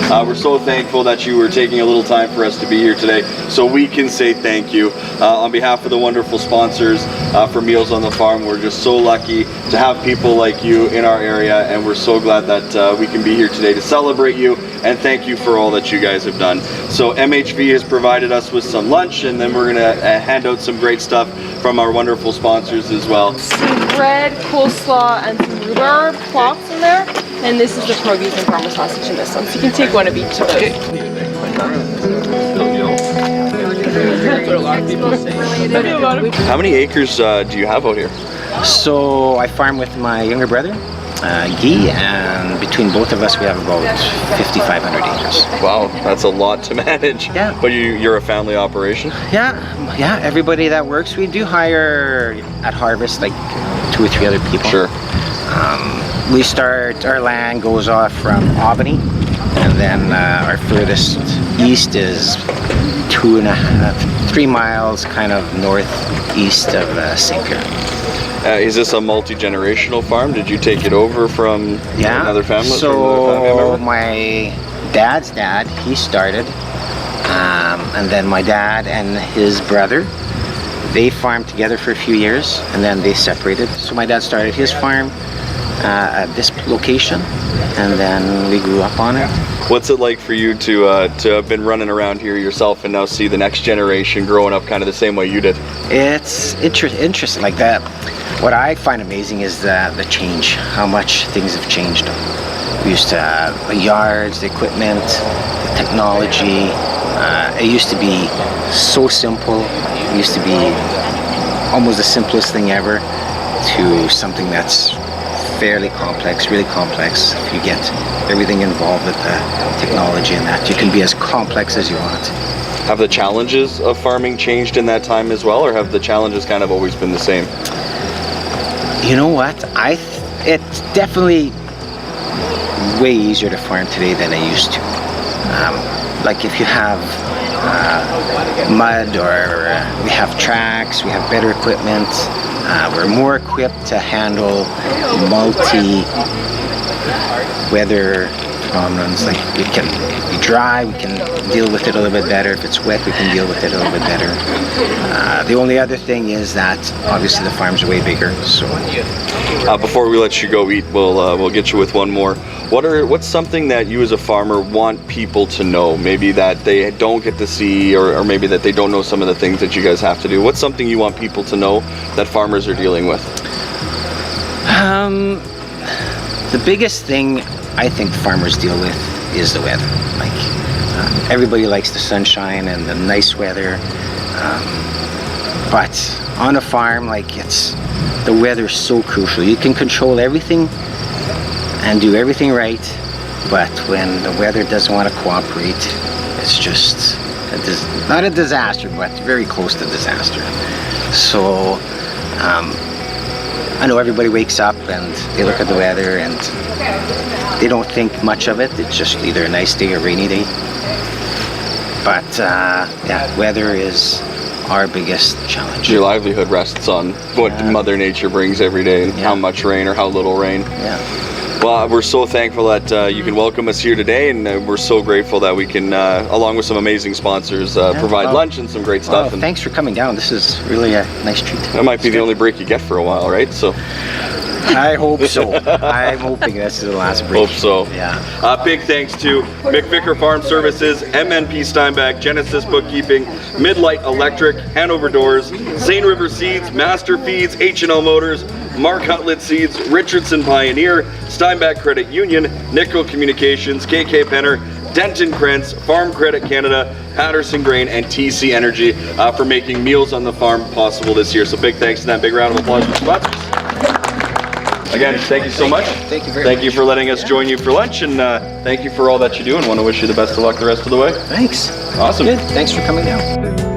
We're so thankful that you were taking a little time for us to be here today so we can say thank you. On behalf of the wonderful sponsors for Meals on the Farm, we're just so lucky to have people like you in our area, and we're so glad that we can be here today to celebrate you and thank you for all that you guys have done. So MHV has provided us with some lunch, and then we're going to hand out some great stuff from our wonderful sponsors as well. Some bread, coleslaw, and some rhubarb plots in there. And this is the produce and Parma sausage in this one. So you can take one of each of those. How many acres do you have out here? So I farm with my younger brother, Guy, and between both of us we have about 5,500 acres. Wow, that's a lot to manage. Yeah. But you're a family operation? Yeah, everybody that works, we do hire at harvest like 2 or 3 other people. Sure. We start, our land goes off from Albany, and then our furthest east is 2.5, 3 miles kind of northeast of St. Pierre. Is this a multi-generational farm? Did you take it over from another family? So my dad's dad, he started, and then my dad and his brother, they farmed together for a few years, and then they separated. So my dad started his farm at this location, and then we grew up on it. What's it like for you to have been running around here yourself and now see the next generation growing up kind of the same way you did? It's interesting like that. What I find amazing is the change, how much things have changed. We used to have the yards, the equipment, the technology. It used to be so simple. It used to be almost the simplest thing ever to something that's fairly complex, really complex. If you get everything involved with the technology and that, you can be as complex as you want. Have the challenges of farming changed in that time as well, or have the challenges kind of always been the same? You know what? It's definitely way easier to farm today than it used to. Like if you have mud, or we have tracks, we have better equipment. We're more equipped to handle multi-weather phenomenons. Like if we dry, we can deal with it a little bit better. If it's wet, we can deal with it a little bit better. The only other thing is that obviously the farms are way bigger. So before we let you go eat, we'll get you with one more. What's something that you as a farmer want people to know? Maybe that they don't get to see, or maybe that they don't know some of the things that you guys have to do. What's something you want people to know that farmers are dealing with? The biggest thing I think farmers deal with is the weather. Like everybody likes the sunshine and the nice weather, but on a farm, like the weather's so crucial. You can control everything and do everything right, but when the weather doesn't want to cooperate, it's just not a disaster, but very close to disaster. So I know everybody wakes up and they look at the weather and they don't think much of it. It's just either a nice day or a rainy day. But yeah, weather is our biggest challenge. Your livelihood rests on what Mother Nature brings every day, and how much rain or how little rain. Yeah. Well, we're so thankful that you can welcome us here today, and we're so grateful that we can, along with some amazing sponsors, provide lunch and some great stuff. Well, thanks for coming down. This is really a nice treat. That might be the only break you get for a while, right? So. I hope so. I'm hoping this is the last break. Hope so. Yeah. Big thanks to McVicker Farm Services, MNP Steinbach, Genesis Bookkeeping, Midlight Electric, Hanover Doors, St. River Seeds, Master Feeds, H&L Motors, Mark Hutlett Seeds, Richardson Pioneer, Steinbach Credit Union, Nickel Communications, KK Penner, Denton Krentz, Farm Credit Canada, Patterson Grain, and TC Energy for making Meals on the Farm possible this year. So big thanks to them. Big round of applause for sponsors. Again, thank you so much. Thank you very much. Thank you for letting us join you for lunch, and thank you for all that you do, and want to wish you the best of luck the rest of the way. Thanks. Awesome. Good. Thanks for coming down.